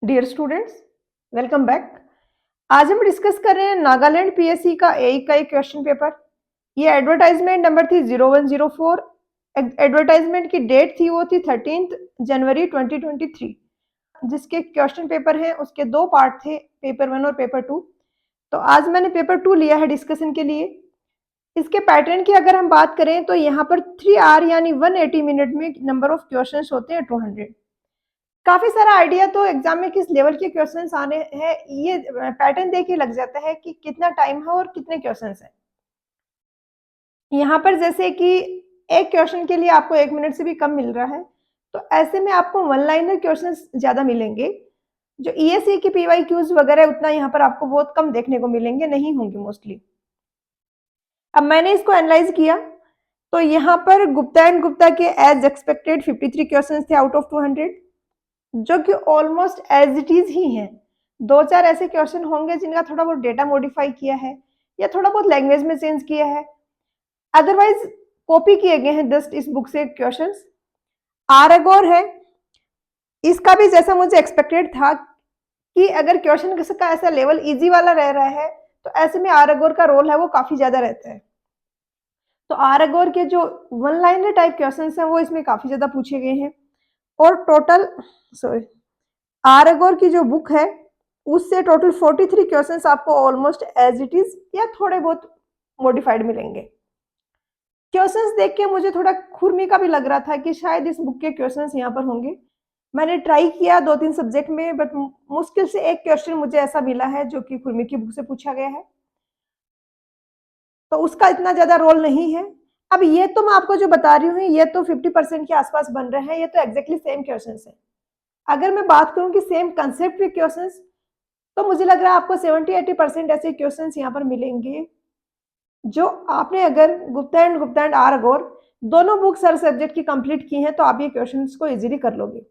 Dear students, welcome back. आज हम discuss कर रहे हैं नागालैंड पीएससी का एई का एक क्वेश्चन पेपर। ये एडवर्टाइजमेंट नंबर थी 0104। एडवर्टाइजमेंट की डेट थी वो थी 13 जनवरी 2023। जिसके क्वेश्चन पेपर हैं उसके दो पार्ट थे, पेपर 1 और पेपर 2। तो आज मैंने पेपर 2 लिया है डिस्कशन के लिए। इसके पैटर्न की अगर हम बात करें तो यहाँ पर 3 आवर यानी 180 मिनट में नंबर ऑफ क्वेश्चन होते हैं 200। काफी सारा आइडिया तो एग्जाम में किस लेवल के क्वेश्चंस आने हैं ये पैटर्न देख के लग जाता है कि कितना टाइम है और कितने क्वेश्चंस हैं। यहाँ पर जैसे कि एक क्वेश्चन के लिए आपको 1 मिनट से भी कम मिल रहा है, तो ऐसे में आपको वन लाइनर क्वेश्चंस ज्यादा मिलेंगे। जो ईएससी की पीवाईक्यूज वगैरह उतना यहाँ पर आपको बहुत कम देखने को मिलेंगे, नहीं होंगे मोस्टली। अब मैंने इसको एनालाइज किया तो यहाँ पर गुप्ता एंड गुप्ता के एज एक्सपेक्टेड 53 क्वेश्चंस थे आउट ऑफ 200, जो कि ऑलमोस्ट एज इट इज ही हैं। दो चार ऐसे क्वेश्चन होंगे जिनका थोड़ा बहुत डेटा मॉडिफाई किया है या थोड़ा बहुत लैंग्वेज में चेंज किया है, अदरवाइज कॉपी किए गए हैं जस्ट इस बुक से क्वेश्चंस। आरगोर है, इसका भी जैसा मुझे एक्सपेक्टेड था कि अगर क्वेश्चन का ऐसा लेवल इजी वाला रह रहा है तो ऐसे में आरगोर का रोल है वो काफी ज्यादा रहता है। तो आरगोर के जो वन लाइनर टाइप क्वेश्चंस हैं वो इसमें काफी ज्यादा पूछे गए हैं। और टोटल आरगोर की जो बुक है उससे टोटल 43 क्वेश्चंस आपको ऑलमोस्ट एज इट इज या थोड़े बहुत मॉडिफाइड मिलेंगे। क्वेश्चंस देख के मुझे थोड़ा खुरमी का भी लग रहा था कि शायद इस बुक के क्वेश्चंस यहाँ पर होंगे। मैंने ट्राई किया 2-3 सब्जेक्ट में, बट मुश्किल से एक क्वेश्चन मुझे ऐसा मिला है जो कि खुरमी की बुक से पूछा गया है, तो उसका इतना ज्यादा रोल नहीं है। अब ये तो मैं आपको जो बता रही हूँ ये तो 50% के आसपास बन रहे हैं, ये तो एग्जैक्टली सेम क्वेश्चन है। अगर मैं बात करूं कि सेम कंसेप्ट के क्वेश्चंस, तो मुझे लग रहा है आपको 70-80% ऐसे क्वेश्चंस यहाँ पर मिलेंगे जो आपने अगर गुप्ता एंड आर अगोर दोनों बुक्स हर सब्जेक्ट की कंप्लीट की हैं तो आप ये क्वेश्चंस को इजीली कर लोगे।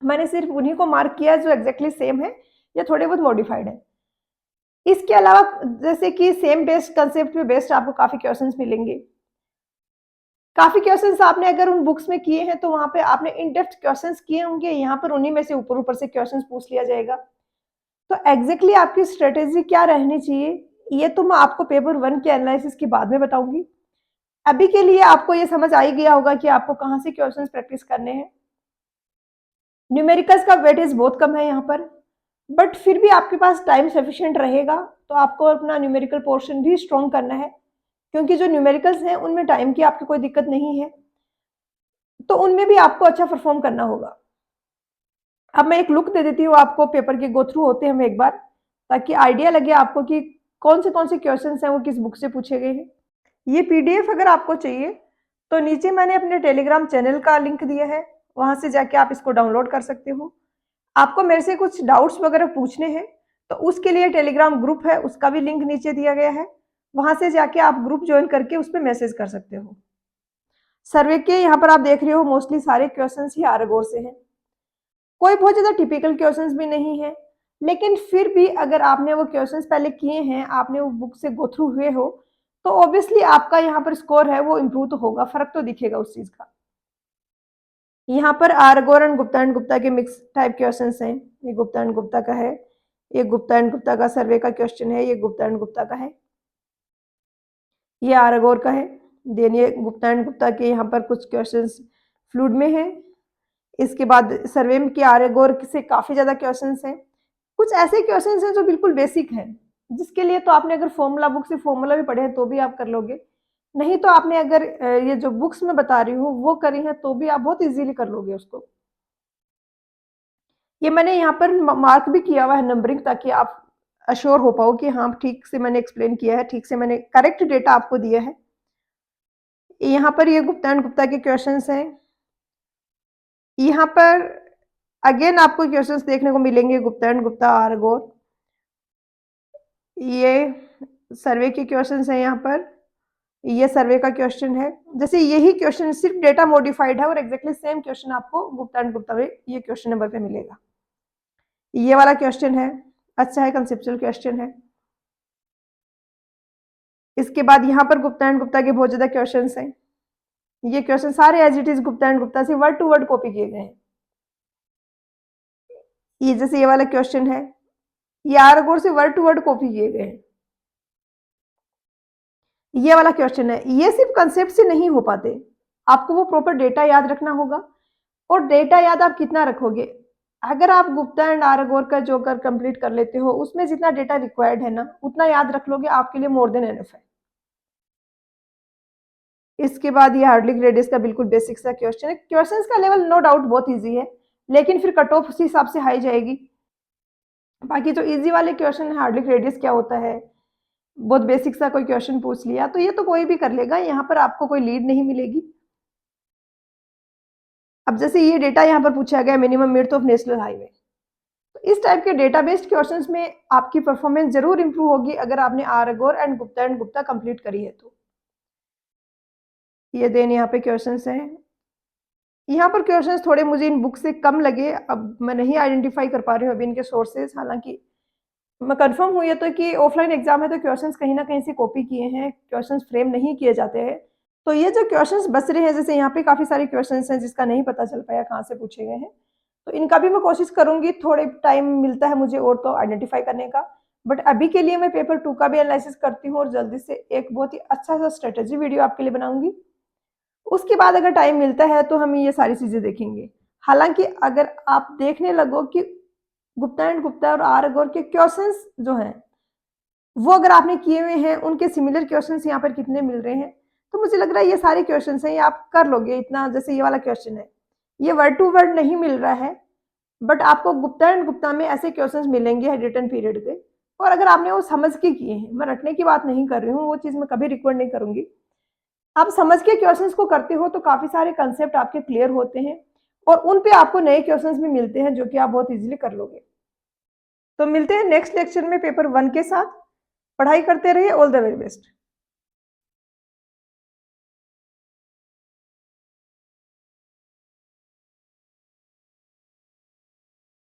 मैंने सिर्फ उन्हीं को मार्क किया जो एग्जैक्टली सेम है या थोड़े बहुत मॉडिफाइड है। इसके अलावा जैसे कि सेम बेस्ड कंसेप्ट पे बेस्ड आपको काफी क्वेश्चंस मिलेंगे। काफी क्वेश्चंस आपने अगर उन बुक्स में किए हैं तो वहां पे आपने इन डेप्थ क्वेश्चंस किए होंगे, यहाँ पर उन्हीं में से ऊपर ऊपर से क्वेश्चंस पूछ लिया जाएगा। तो एग्जैक्टली आपकी स्ट्रेटेजी क्या रहनी चाहिए ये तो मैं आपको पेपर 1 के एनालिसिस के बाद में बताऊंगी। अभी के लिए आपको ये समझ आ ही गया होगा कि आपको कहाँ से क्वेश्चंस प्रैक्टिस करने हैं। न्यूमेरिकल्स का वेटेज बहुत कम है यहाँ पर, बट फिर भी आपके पास टाइम सफिशिएंट रहेगा तो आपको अपना न्यूमेरिकल पोर्शन भी स्ट्रॉन्ग करना है, क्योंकि जो न्यूमेरिकल्स हैं उनमें टाइम की आपकी कोई दिक्कत नहीं है, तो उनमें भी आपको अच्छा परफॉर्म करना होगा। अब मैं एक लुक दे देती हूँ आपको, पेपर के गो थ्रू होते हैं हम एक बार, ताकि आइडिया लगे आपको कि कौन से क्वेश्चंस हैं वो किस बुक से पूछे गए हैं। ये पीडीएफ अगर आपको चाहिए तो नीचे मैंने अपने टेलीग्राम चैनल का लिंक दिया है, वहां से जाके आप इसको डाउनलोड कर सकते हो। आपको मेरे से कुछ डाउट्स वगैरह पूछने हैं तो उसके लिए टेलीग्राम ग्रुप है, उसका भी लिंक नीचे दिया गया है, वहां से जाके आप ग्रुप ज्वाइन करके उस पर मैसेज कर सकते हो। सर्वे के यहाँ पर आप देख रहे हो मोस्टली सारे क्वेश्चंस ही आरगोर से हैं। कोई बहुत ज्यादा टिपिकल क्वेश्चंस भी नहीं है, लेकिन फिर भी अगर आपने वो क्वेश्चंस पहले किए हैं, आपने वो बुक से गो थ्रू हुए हो, तो ऑब्वियसली आपका यहाँ पर स्कोर है वो इम्प्रूव तो होगा, फर्क तो दिखेगा उस चीज का। यहाँ पर आरगोर एंड गुप्ता के मिक्स टाइप क्वेश्चंस हैं। ये गुप्ता एंड गुप्ता का है, ये गुप्ता एंड गुप्ता का सर्वे का क्वेश्चन है, ये गुप्ता एंड गुप्ता का है, ये आरगोर का है। देन ये गुप्ता एंड गुप्ता के यहाँ पर कुछ क्वेश्चंस फ्लूड में है। इसके बाद सर्वे के आरगोर से काफी ज्यादा क्वेश्चंस हैं। कुछ ऐसे क्वेश्चंस हैं जो बिल्कुल बेसिक हैं, जिसके लिए तो आपने अगर फॉर्मूला बुक से फॉर्मूला भी पढ़े हैं तो भी आप कर लोगे, नहीं तो आपने अगर ये जो बुक्स में बता रही हूँ वो करी है तो भी आप बहुत इजीली कर लोगे उसको। ये मैंने यहाँ पर मार्क भी किया हुआ है नंबरिंग, ताकि आप अश्योर हो पाओ कि हाँ ठीक से मैंने एक्सप्लेन किया है, ठीक से मैंने करेक्ट डेटा आपको दिया है। यहाँ पर ये गुप्ता एंड गुप्ता के क्वेश्चंस हैं। यहाँ पर अगेन आपको क्वेश्चंस देखने को मिलेंगे गुप्ता एंड गुप्ता आरगोर। ये सर्वे के क्वेश्चंस हैं, यहाँ पर ये सर्वे का क्वेश्चन है। जैसे यही क्वेश्चन सिर्फ डेटा मॉडिफाइड है और एग्जैक्टली सेम क्वेश्चन आपको गुप्ता एंड गुप्ता में ये क्वेश्चन नंबर पे मिलेगा। ये वाला क्वेश्चन है, अच्छा है, कंसेप्चुअल क्वेश्चन है। इसके बाद यहाँ पर गुप्ता एंड गुप्ता के बहुत ज्यादा क्वेश्चन हैं। ये क्वेश्चन सारे as it is Gupta and Gupta से वर्ड टू वर्ड कॉपी किए गए हैं। ये जैसे ये वाला क्वेश्चन है, ये आर से वर्ड टू वर्ड कॉपी किए गए हैं। ये वाला क्वेश्चन है, ये सिर्फ कंसेप्ट से नहीं हो पाते, आपको वो प्रॉपर डेटा याद रखना होगा। और डेटा याद आप कितना रखोगे, अगर आप गुप्ता एंड आर का जो कर कंप्लीट कर लेते हो, उसमें जितना डेटा रिक्वायर्ड है ना, उतना याद रख लोगे, आपके लिए मोर देन एनफ है। इसके बाद ये हार्डलिक रेडियस का बिल्कुल बेसिक सा क्वेश्चन है। क्वेश्चंस का लेवल नो डाउट बहुत इजी है, लेकिन फिर कट ऑफ उसी हिसाब से हाई जाएगी। बाकी जो इजी वाले क्वेश्चन है, हार्डलिक रेडियस क्या होता है, बहुत बेसिक सा कोई क्वेश्चन पूछ लिया, तो ये तो कोई भी कर लेगा, यहाँ पर आपको कोई लीड नहीं मिलेगी। अब जैसे ये डेटा यहाँ पर पूछा गया, minimum width of national highway, तो इस टाइप के डेटा बेस्ड क्वेश्चंस में आपकी परफॉर्मेंस जरूर इंप्रूव होगी अगर आपने आर एंड गुप्ता कंप्लीट करी है तो। ये देन यहाँ पे क्वेश्चंस हैं, यहाँ पर क्वेश्चंस थोड़े मुझे इन बुक से कम लगे, अब मैं नहीं आइडेंटिफाई कर पा रही हूँ अभी इनके सोर्सेज, हालांकि मैं कंफर्म हुई है तो कि ऑफलाइन एग्जाम है तो क्वेश्चंस कहीं ना कहीं से कॉपी किए हैं, क्वेश्चंस फ्रेम नहीं किए जाते हैं। तो ये जो क्वेश्चंस बच रहे हैं, जैसे यहाँ पे काफी सारे क्वेश्चंस हैं जिसका नहीं पता चल पाया कहाँ से पूछे गए हैं, तो इनका भी मैं कोशिश करूंगी, थोड़े टाइम मिलता है मुझे और तो आइडेंटिफाई करने का। बट अभी के लिए मैं पेपर 2 का भी एनालिसिस करती हूँ और जल्दी से एक बहुत ही अच्छा सा स्ट्रेटेजी वीडियो आपके लिए बनाऊंगी। उसके बाद अगर टाइम मिलता है तो हम ये सारी चीजें देखेंगे। हालांकि अगर आप देखने लगो कि गुप्ता और आर के क्वेश्चंस जो हैं वो अगर आपने किए हुए हैं, उनके सिमिलर क्वेश्चंस यहाँ पर कितने मिल रहे हैं, तो मुझे लग रहा है ये सारे क्वेश्चंस हैं, ये आप कर लोगे इतना। जैसे ये वाला क्वेश्चन है, ये वर्ड टू वर्ड नहीं मिल रहा है, बट आपको गुप्ता में ऐसे क्वेश्चंस मिलेंगे रिटर्न पीरियड के, और अगर आपने वो समझ के किए हैं, मैं रटने की बात नहीं कर रही हूँ, वो चीज मैं कभी रिकमेंड नहीं करूंगी, आप समझ के क्वेश्चंस को करते हो तो काफी सारे कंसेप्ट आपके क्लियर होते हैं, और उन पे आपको नए क्वेश्चंस भी मिलते हैं जो कि आप बहुत इजीली कर लोगे। तो मिलते हैं नेक्स्ट लेक्चर में पेपर 1 के साथ। पढ़ाई करते रहिए, ऑल द वेरी बेस्ट।